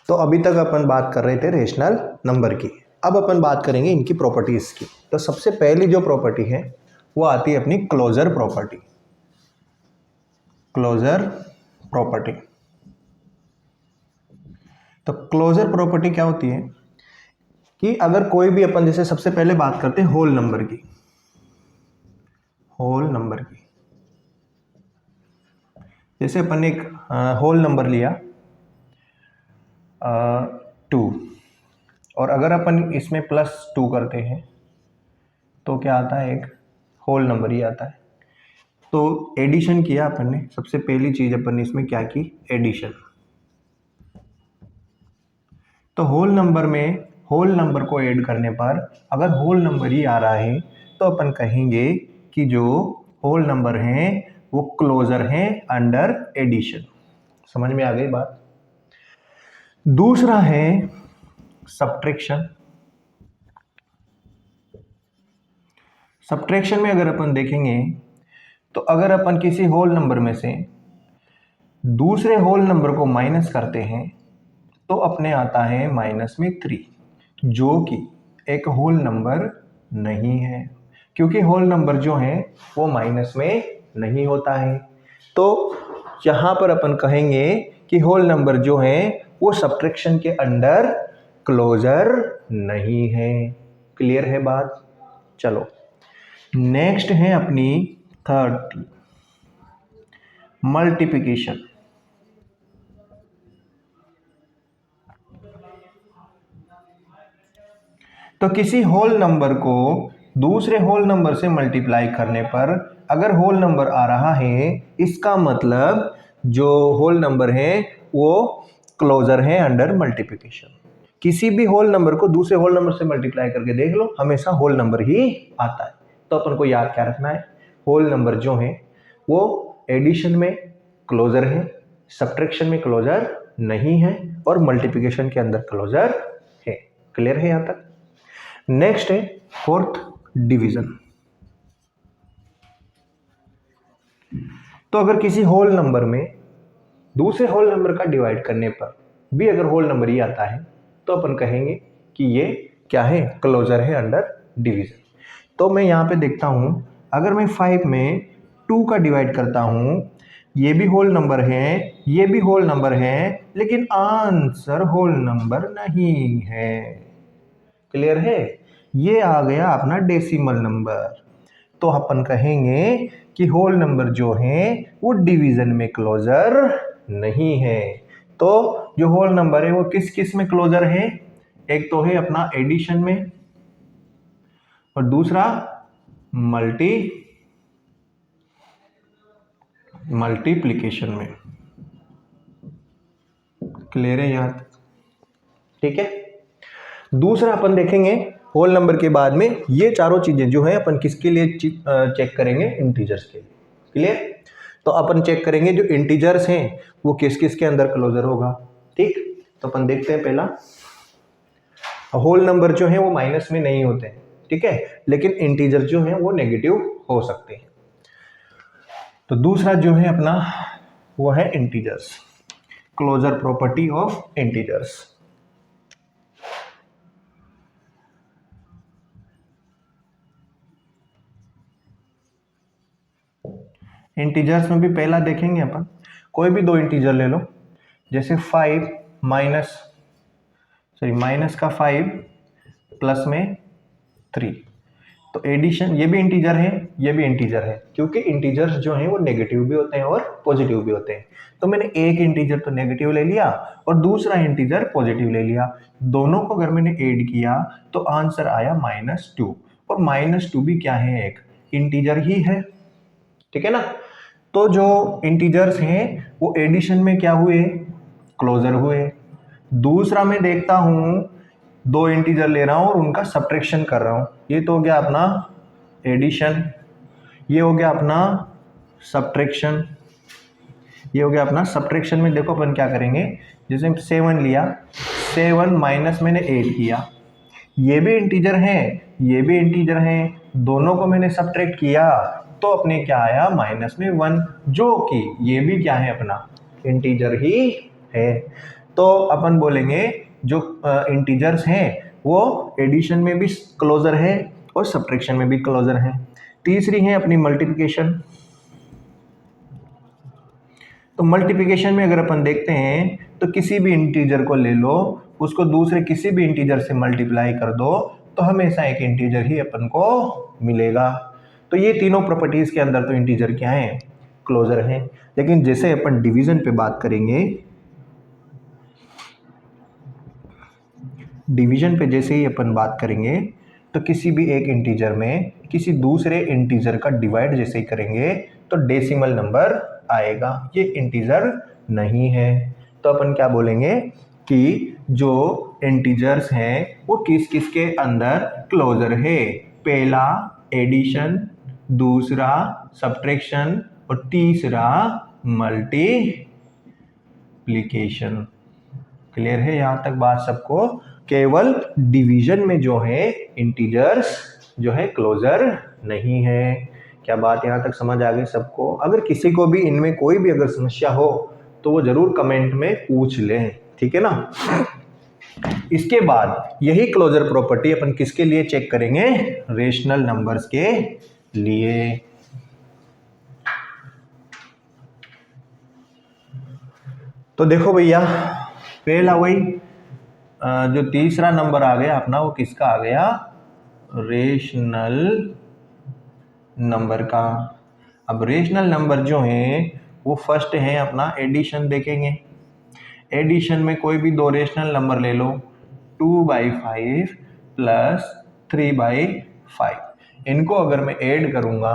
तो अभी तक अपन बात कर रहे थे रेशनल नंबर की, अब अपन बात करेंगे इनकी प्रॉपर्टीज़ की। तो सबसे पहली जो प्रॉपर्टी है वो आती है अपनी क्लोजर प्रॉपर्टी। क्लोजर प्रॉपर्टी, तो क्लोजर प्रॉपर्टी क्या होती है कि अगर कोई भी अपन, जैसे सबसे पहले बात करते हैं होल नंबर की। होल नंबर की, जैसे अपन एक होल नंबर लिया 2, और अगर अपन इसमें +2 करते हैं तो क्या आता है, एक होल नंबर ही आता है। तो एडिशन किया अपन ने, सबसे पहली चीज अपन ने इसमें क्या की, एडिशन। तो होल नंबर में होल नंबर को ऐड करने पर अगर होल नंबर ही आ रहा है तो अपन कहेंगे कि जो होल नंबर हैं वो क्लोजर हैं अंडर एडिशन। समझ में आ गई बात। दूसरा है सब्ट्रैक्शन। सब्ट्रैक्शन में अगर अपन देखेंगे तो अगर अपन किसी होल नंबर में से दूसरे होल नंबर को माइनस करते हैं तो अपने आता है -3, जो कि एक होल नंबर नहीं है, क्योंकि होल नंबर जो है वो माइनस में नहीं होता है। तो यहाँ पर अपन कहेंगे कि होल नंबर जो है वो सब्ट्रैक्शन के अंडर क्लोजर नहीं है। क्लियर है बात। चलो नेक्स्ट है अपनी थर्ड, मल्टीप्लिकेशन। तो किसी होल नंबर को दूसरे होल नंबर से मल्टीप्लाई करने पर अगर होल नंबर आ रहा है, इसका मतलब जो होल नंबर है वो क्लोजर है अंडर मल्टीप्लिकेशन। किसी भी होल नंबर को दूसरे होल नंबर से मल्टीप्लाई करके देख लो, हमेशा होल नंबर ही आता है। तो अपन को याद क्या रखना है, होल नंबर जो है वो एडिशन में क्लोजर है, सब्ट्रैक्शन में क्लोजर नहीं है, और मल्टीप्लिकेशन के अंदर क्लोजर है। क्लियर है यहां तक। नेक्स्ट है फोर्थ, डिवीजन। तो अगर किसी होल नंबर में दूसरे होल नंबर का डिवाइड करने पर भी अगर होल नंबर ही आता है तो अपन कहेंगे कि ये क्या है, क्लोजर है अंडर डिवीजन। तो मैं यहां पे देखता हूं, अगर मैं 5 में 2 का डिवाइड करता हूं, ये भी होल नंबर है, ये भी होल नंबर है, लेकिन आंसर होल नंबर नहीं है। क्लियर है। ये आ गया अपना डेसिमल नंबर। तो अपन कहेंगे कि होल नंबर जो है वो डिवीजन में क्लोजर नहीं है। तो जो होल नंबर है वो किस किस में क्लोजर है, एक तो है अपना एडिशन में, और दूसरा मल्टीप्लिकेशन में। क्लियर है यहां तक। ठीक है। दूसरा अपन देखेंगे होल नंबर के बाद में ये चारों चीजें जो है अपन किसके लिए चेक करेंगे, इंटीजर्स के। क्लियर। तो अपन चेक करेंगे जो इंटीजर्स हैं वो किस किस के अंदर क्लोजर होगा। ठीक। तो अपन देखते हैं, पहला होल नंबर जो है वो माइनस में नहीं होते हैं, ठीक है, लेकिन इंटीजर जो है वो नेगेटिव हो सकते हैं। तो दूसरा जो है अपना वो है integers, closure property of integers. Integers में भी पहला देखेंगे अपन, कोई भी दो इंटीजर ले लो, जैसे 5 माइनस का 5 प्लस में 3। तो एडिशन, ये भी इंटीजर है, ये भी इंटीजर है, क्योंकि इंटीजर्स जो हैं वो नेगेटिव भी होते हैं और पॉजिटिव भी होते हैं। तो मैंने एक इंटीजर तो नेगेटिव ले लिया और दूसरा इंटीजर पॉजिटिव ले लिया, दोनों को अगर मैंने ऐड किया तो आंसर आया -2। और -2 भी क्या है, एक इंटीजर ही है। ठीक है ना। तो जो इंटीजर्स हैं वो एडिशन में क्या हुए, क्लोजर हुए। दूसरा मैं देखता हूं, दो इंटीजर ले रहा हूं और उनका सब्ट्रैक्शन कर रहा हूं, ये तो हो गया अपना एडिशन, ये हो गया अपना सब्ट्रैक्शन, ये हो गया अपना सब्ट्रैक्शन। में देखो अपन क्या करेंगे, जैसे 7 लिया, 7 माइनस मैंने 8 किया, ये भी इंटीजर है, ये भी इंटीजर है, दोनों को मैंने सब्ट्रैक्ट किया तो अपने क्या आया, -1, जो कि ये भी क्या है, अपना इंटीजर ही है। तो अपन बोलेंगे जो इंटीजर्स हैं वो एडिशन में भी क्लोजर है और सब्ट्रैक्शन में भी क्लोजर है। तीसरी है अपनी मल्टीप्लिकेशन। तो मल्टीप्लिकेशन में अगर अपन देखते हैं तो किसी भी इंटीजर को ले लो, उसको दूसरे किसी भी इंटीजर से मल्टीप्लाई कर दो तो हमेशा एक इंटीजर ही अपन को मिलेगा। तो ये तीनों प्रॉपर्टीज के अंदर तो इंटीजर क्या है, क्लोजर है। लेकिन जैसे अपन डिवीजन पे बात करेंगे, डिवीजन पे जैसे ही अपन बात करेंगे तो किसी भी एक इंटीजर में किसी दूसरे इंटीजर का डिवाइड जैसे ही करेंगे तो डेसिमल नंबर आएगा, ये इंटीजर नहीं है। तो अपन क्या बोलेंगे कि जो इंटीजर्स हैं वो किस किस के अंदर क्लोजर है, पहला एडिशन, दूसरा सब्ट्रैक्शन और तीसरा मल्टीप्लिकेशन। क्लियर है यहाँ तक बात सबको? केवल डिवीजन में जो है इंटीजर्स जो है क्लोजर नहीं है। क्या बात यहाँ तक समझ आ गई सबको? अगर किसी को भी इनमें कोई भी अगर समस्या हो तो वो जरूर कमेंट में पूछ लें, ठीक है ना। इसके बाद यही क्लोजर प्रॉपर्टी अपन किसके लिए चेक करेंगे, रेशनल नंबर्स के लिए। तो देखो भैया, पहला वही जो तीसरा नंबर आ गया अपना वो किसका आ गया, रेशनल नंबर का। अब रेशनल नंबर जो है वो फर्स्ट है अपना एडिशन। देखेंगे एडिशन में कोई भी दो रेशनल नंबर ले लो, 2/5 प्लस 3/5, इनको अगर मैं ऐड करूंगा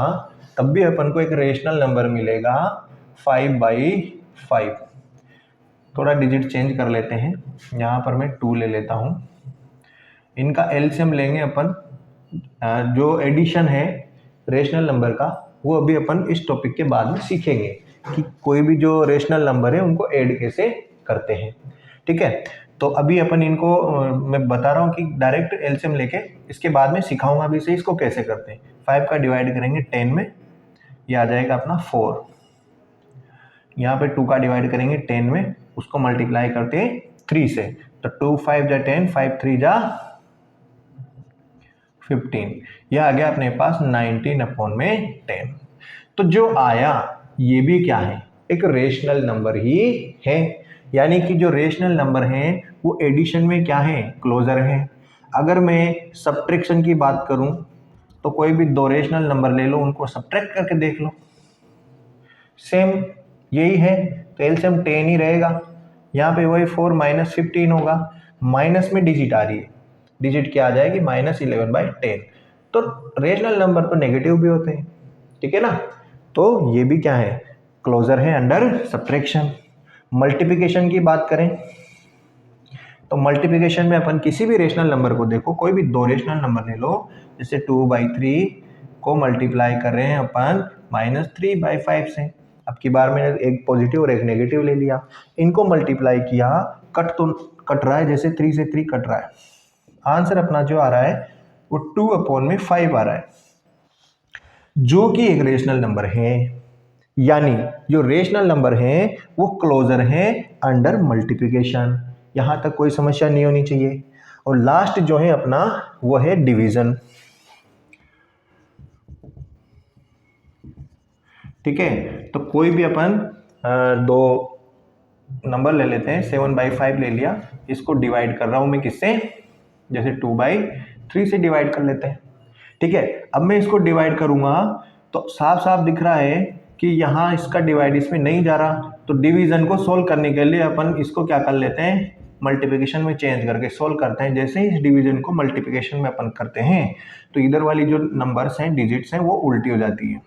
तब भी अपन को एक रेशनल नंबर मिलेगा 5/5। थोड़ा डिजिट चेंज कर लेते हैं, यहाँ पर मैं 2 ले लेता हूँ। इनका एलसीएम लेंगे अपन। जो एडिशन है रेशनल नंबर का वो अभी अपन इस टॉपिक के बाद में सीखेंगे कि कोई भी जो रेशनल नंबर है उनको ऐड कैसे करते हैं, ठीक है। तो अभी अपन इनको मैं बता रहा हूँ कि डायरेक्ट एलसीएम लेके इसके बाद में सिखाऊंगा अभी से इसको कैसे करते हैं। 5 का डिवाइड करेंगे 10 में, ये आ जाएगा अपना 4। यहाँ पे 2 का डिवाइड करेंगे 10 में, उसको मल्टीप्लाई करते हैं 3 से, तो 2 5 जा 10, 5 3 जा 15, यह आ गया अपने पास 19/10। तो जो आया ये भी क्या है, एक रेशनल नंबर ही है। यानी कि जो रेशनल नंबर हैं वो एडिशन में क्या है, क्लोजर है। अगर मैं सब्ट्रैक्शन की बात करूं तो कोई भी दो रेशनल नंबर ले लो, उनको सब्ट्रैक्ट करके देख लो, सेम यही है, तो एलसीएम 10 ही रहेगा। यहाँ पे वही 4 - 15 होगा, माइनस में डिजिट आ रही है, डिजिट क्या आ जाएगी -11/10। तो रेशनल नंबर तो नेगेटिव भी होते हैं, ठीक है ना। तो ये भी क्या है, क्लोजर है अंडर सब्ट्रैक्शन। मल्टीप्लिकेशन की बात करें तो मल्टीप्लिकेशन में अपन किसी भी रेशनल नंबर को देखो, कोई भी दो रेशनल नंबर ले लो, जैसे 2/3 को मल्टीप्लाई कर रहे हैं अपन -3/5 से। अब की बार मैंने एक पॉजिटिव और एक नेगेटिव ले लिया, इनको मल्टीप्लाई किया, कट रहा है, जैसे 3 से 3 कट रहा है, आंसर अपना जो आ रहा है वो 2/5 आ रहा है, जो कि एक रेशनल नंबर है। यानी जो रेशनल नंबर है वो क्लोजर है अंडर मल्टीप्लिकेशन। यहां तक कोई समस्या नहीं होनी चाहिए। और लास्ट जो है अपना वो है डिवीजन, ठीक है। तो कोई भी अपन दो नंबर ले लेते हैं, 7/5 ले लिया, इसको डिवाइड कर रहा हूं मैं किससे, जैसे 2/3 से डिवाइड कर लेते हैं, ठीक है। अब मैं इसको डिवाइड करूंगा तो साफ साफ दिख रहा है कि यहाँ इसका डिवाइड इसमें नहीं जा रहा, तो डिवीजन को सोल्व करने के लिए अपन इसको क्या कर लेते हैं, मल्टीप्लिकेशन में चेंज करके सोल्व करते हैं। जैसे ही इस डिवीजन को मल्टीप्लिकेशन में अपन करते हैं तो इधर वाली जो नंबर्स हैं, डिजिट्स हैं, वो उल्टी हो जाती है,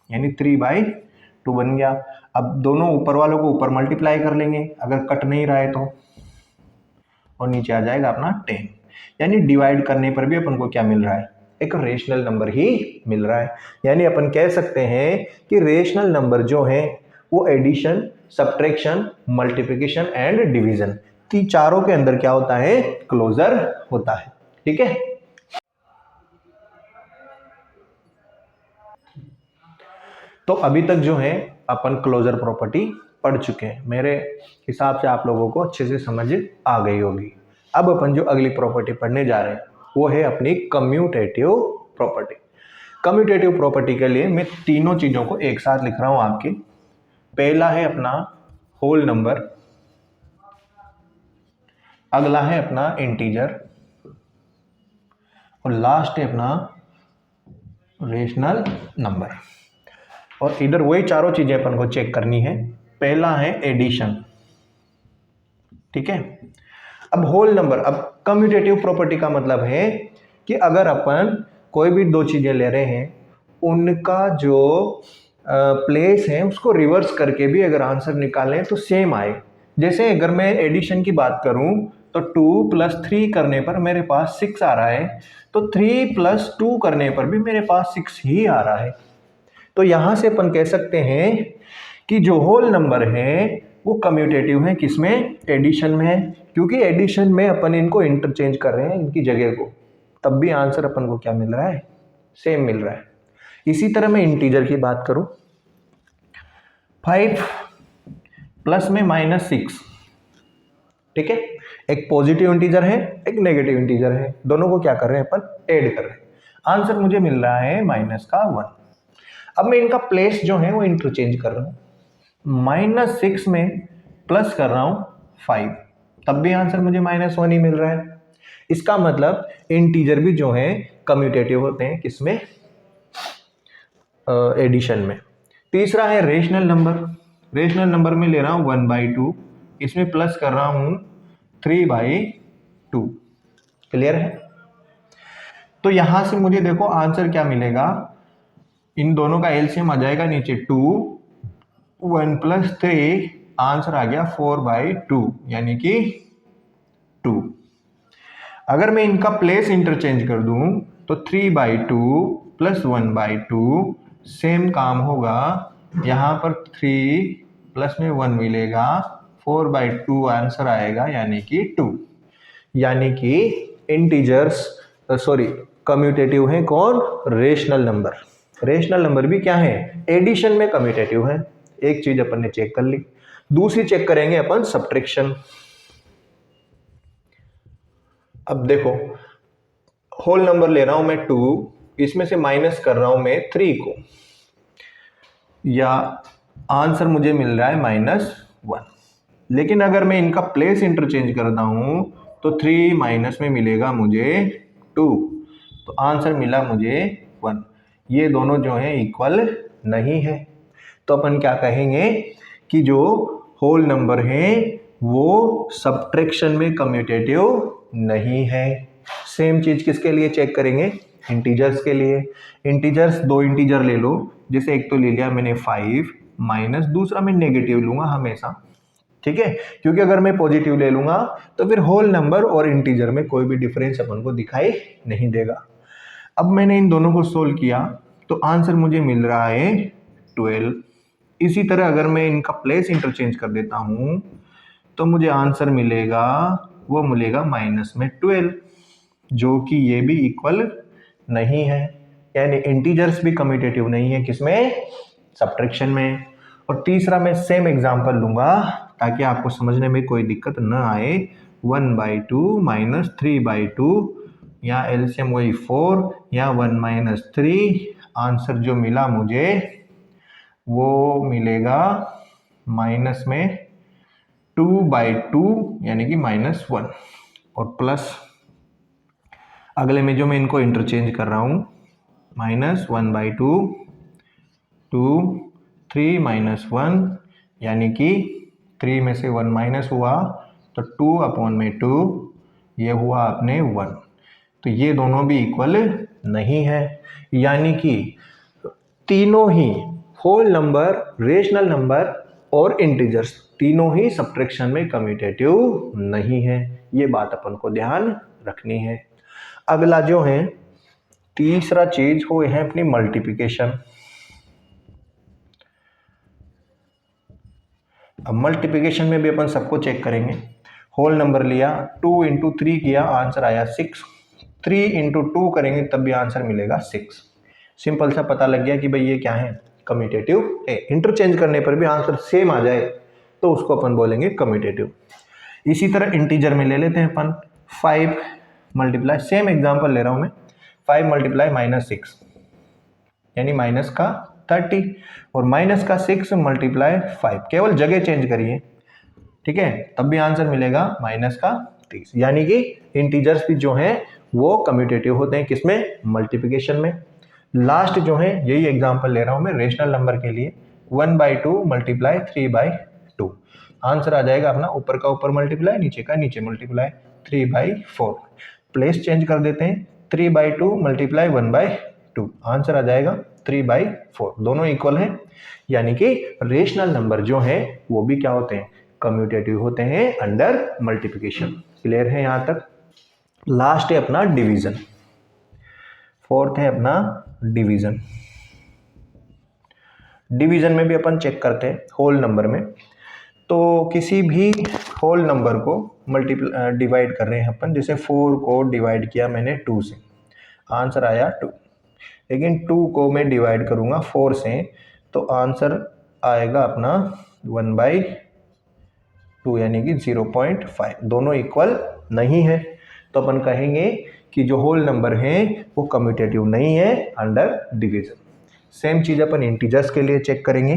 यानी 3/2 बन गया। अब दोनों ऊपर वालों को ऊपर मल्टीप्लाई कर लेंगे अगर कट नहीं रहा है तो, और नीचे आ जाएगा अपना 10। यानी डिवाइड करने पर भी अपन को क्या मिल रहा है, एक रेशनल नंबर ही मिल रहा है। यानी अपन कह सकते हैं कि रेशनल नंबर जो है वो addition, subtraction, multiplication and division, तीन चारों के अंदर क्या होता है, क्लोजर होता है, ठीक है। तो अभी तक जो है अपन क्लोजर प्रॉपर्टी पढ़ चुके हैं, मेरे हिसाब से आप लोगों को अच्छे से समझ आ गई होगी। अब अपन जो अगली प्रॉपर्टी पढ़ने जा रहे हैं वो है अपनी कम्यूटेटिव प्रॉपर्टी। कम्यूटेटिव प्रॉपर्टी के लिए मैं तीनों चीज़ों को एक साथ लिख रहा हूँ आपकी। पहला है अपना होल नंबर, अगला है अपना इंटीजर और लास्ट है अपना रेशनल नंबर। और इधर वही चारों चीजें अपन को चेक करनी है। पहला है एडिशन, ठीक है। अब होल नंबर, अब कम्यूटेटिव प्रॉपर्टी का मतलब है कि अगर अपन कोई भी दो चीजें ले रहे हैं उनका जो प्लेस है उसको रिवर्स करके भी अगर आंसर निकालें तो सेम आए। जैसे अगर मैं एडिशन की बात करूं तो 2 + 3 करने पर मेरे पास 6 आ रहा है, तो 3 + 2 करने पर भी मेरे पास 6 ही आ रहा है। तो यहां से अपन कह सकते हैं कि जो होल नंबर है वो कम्यूटेटिव है, किसमें? एडिशन में है, क्योंकि एडिशन में अपन इनको इंटरचेंज कर रहे हैं इनकी जगह को, तब भी आंसर अपन को क्या मिल रहा है? सेम मिल रहा है। इसी तरह मैं इंटीजर की बात करूं, 5 प्लस में -6, ठीक है। एक पॉजिटिव इंटीजर है, एक नेगेटिव इंटीजर है, दोनों को क्या कर रहे हैं अपन? ऐड कर रहे हैं। आंसर मुझे मिल रहा है -1। अब मैं इनका प्लेस जो है वो इंटरचेंज कर रहा हूं, -6 में प्लस कर रहा हूं 5, तब भी आंसर मुझे -1 ही मिल रहा है। इसका मतलब इंटीजर भी जो है कम्यूटेटिव होते हैं, किसमें? एडिशन में। तीसरा है रेशनल नंबर। रेशनल नंबर में ले रहा हूं 1/2, इसमें प्लस कर रहा हूं 3/2। क्लियर है? तो यहां से मुझे देखो आंसर क्या मिलेगा, इन दोनों का एलसीएम आ जाएगा नीचे 2, 1 + 3, आंसर आ गया 4/2 यानी कि 2। अगर मैं इनका प्लेस इंटरचेंज कर दूं तो 3/2 + 1/2 सेम काम होगा, यहां पर 3 प्लस में 1 मिलेगा, 4/2 आंसर आएगा यानी कि 2। यानी कि इंटीजर्स कम्यूटेटिव है कौन? Rational number. रेशनल नंबर भी क्या है? एडिशन में कम्यूटेटिव है। एक चीज अपन ने चेक कर ली। दूसरी चेक करेंगे अपन सब्ट्रैक्शन। अब देखो होल नंबर ले रहा हूं मैं 2, इसमें से माइनस कर रहा हूं मैं 3 को, या आंसर मुझे मिल रहा है -1। लेकिन अगर मैं इनका प्लेस इंटरचेंज करता हूं तो 3 माइनस में मिलेगा मुझे 2, तो आंसर मिला मुझे 1। ये दोनों जो है इक्वल नहीं है, तो अपन क्या कहेंगे कि जो होल नंबर है वो सब्ट्रैक्शन में कम्यूटेटिव नहीं है। सेम चीज किसके लिए चेक करेंगे? इंटीजर्स के लिए। इंटीजर्स, दो इंटीजर ले लो, जैसे एक तो ले लिया मैंने 5 माइनस, दूसरा मैं नेगेटिव लूंगा हमेशा, ठीक है, क्योंकि अगर मैं पॉजिटिव ले लूंगा तो फिर होल नंबर और इंटीजर में कोई भी डिफरेंस अपन को दिखाई नहीं देगा। अब मैंने इन दोनों को सोल्व किया तो आंसर मुझे मिल रहा है 12। इसी तरह अगर मैं इनका प्लेस इंटरचेंज कर देता हूं तो मुझे आंसर मिलेगा, वो मिलेगा -12, जो कि ये भी इक्वल नहीं है। यानी इंटीजर्स भी कम्यूटेटिव नहीं है, किसमें? सब्ट्रैक्शन में। और तीसरा मैं सेम एग्जांपल लूंगा ताकि आपको समझने में कोई दिक्कत न आए। 1/2 - 3/2, या एलसीएम वही 4, या 1 - 3, आंसर जो मिला मुझे वो मिलेगा माइनस में 2/2 यानी कि -1, और प्लस अगले में जो मैं इनको इंटरचेंज कर रहा हूं, -1/2, 2, 3 - 1, यानी कि 3 में से 1 माइनस हुआ तो 2/2, ये हुआ अपने 1। तो ये दोनों भी इक्वल नहीं है, यानी कि तीनों ही होल नंबर, रेशनल नंबर और इंटीजर्स तीनों ही सब्ट्रैक्शन में कम्यूटेटिव नहीं है। ये बात अपन को ध्यान रखनी है। अगला जो है तीसरा चीज वो है अपनी मल्टीप्लिकेशन। अब मल्टीप्लिकेशन में भी अपन सबको चेक करेंगे। होल नंबर लिया, 2 × 3 किया, आंसर आया 6। 3 × 2 करेंगे तब भी आंसर मिलेगा 6। सिंपल सा पता लग गया कि भाई ये क्या है? कम्यूटेटिव है। इंटरचेंज करने पर भी आंसर सेम आ जाए तो उसको अपन बोलेंगे कम्यूटेटिव। इसी तरह इंटीजर में ले लेते हैं अपन 5 मल्टीप्लाई, सेम एग्जांपल ले रहा हूं मैं, 5 मल्टीप्लाई -6 यानी माइनस का 30 और माइनस का 6 मल्टीप्लाई 5, केवल जगह चेंज करिए, ठीक है, तब भी आंसर मिलेगा माइनस का 30। यानी कि इंटीजर्स भी जो हैं वो कम्यूटेटिव होते हैं, किसमें, मल्टीप्लिकेशन में। लास्ट जो है यही एग्जांपल ले रहा हूं मैं रेशनल नंबर के लिए, 1/2 मल्टीप्लाई 3/2, आंसर आ जाएगा अपना ऊपर का ऊपर मल्टीप्लाई, नीचे का नीचे मल्टीप्लाई, 3/4। प्लेस चेंज कर देते हैं, 3/2 मल्टीप्लाई 1/2, आंसर आ जाएगा 3/4, दोनों इक्वल है। यानी कि रेशनल नंबर जो है वो भी क्या होते हैं, कम्यूटेटिव होते हैं अंडर मल्टीप्लिकेशन। क्लियर है यहां तक। लास्ट है अपना डिवीजन, फोर्थ है अपना डिवीजन। डिवीजन में भी अपन चेक करते हैं होल नंबर में। तो किसी भी होल नंबर को डिवाइड कर रहे हैं अपन, जैसे 4 को डिवाइड किया मैंने 2 से, आंसर आया 2। लेकिन 2 को मैं डिवाइड करूंगा 4 से तो आंसर आएगा अपना 1/2 यानी कि 0.5, दोनों इक्वल नहीं है। तो अपन कहेंगे कि जो होल नंबर है वो कम्यूटेटिव नहीं है अंडर डिवीजन। सेम चीज़ अपन इंटीजर्स के लिए चेक करेंगे।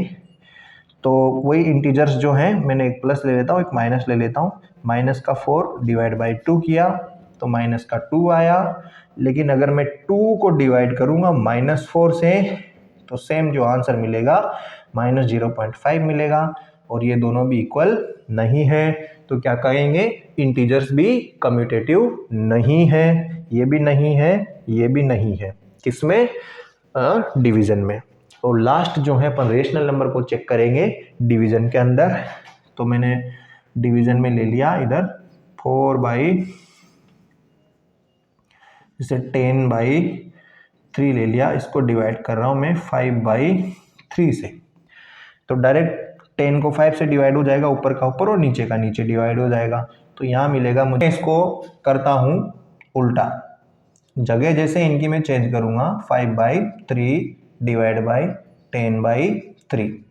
तो वही इंटीजर्स जो हैं, मैंने एक प्लस ले लेता हूँ, एक माइनस ले लेता हूँ। माइनस का 4 डिवाइड बाई 2 किया तो माइनस का 2 आया। लेकिन अगर मैं 2 को डिवाइड करूँगा -4 से तो सेम जो आंसर मिलेगा -0.5 मिलेगा, और ये दोनों भी इक्वल नहीं है। तो क्या कहेंगे, इंटीजर्स भी कम्यूटेटिव नहीं है, ये भी नहीं है, ये भी नहीं है, किसमें, डिवीजन में। और लास्ट जो है अपन रेशनल नंबर को चेक करेंगे डिवीजन के अंदर। तो मैंने डिवीजन में ले लिया इधर 10/3 ले लिया, इसको डिवाइड कर रहा हूं मैं 5/3 से। तो डायरेक्ट 10 को 5 से डिवाइड हो जाएगा, ऊपर का ऊपर और नीचे का नीचे डिवाइड हो जाएगा। तो यहाँ मिलेगा मुझे, इसको करता हूँ उल्टा, जगह जैसे इनकी मैं चेंज करूँगा, 5/3 डिवाइड बाई 10/3।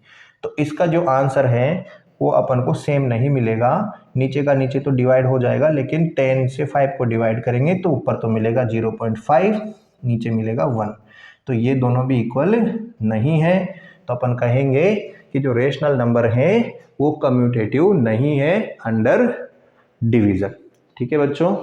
तो इसका जो आंसर है वो अपन को सेम नहीं मिलेगा, नीचे का नीचे तो डिवाइड हो जाएगा, लेकिन 10 से 5 को डिवाइड करेंगे तो ऊपर तो मिलेगा 0.5, नीचे मिलेगा 1। तो ये दोनों भी इक्वल नहीं है। तो अपन कहेंगे कि जो रेशनल नंबर है वो कम्यूटेटिव नहीं है अंडर डिवीजन। ठीक है बच्चों।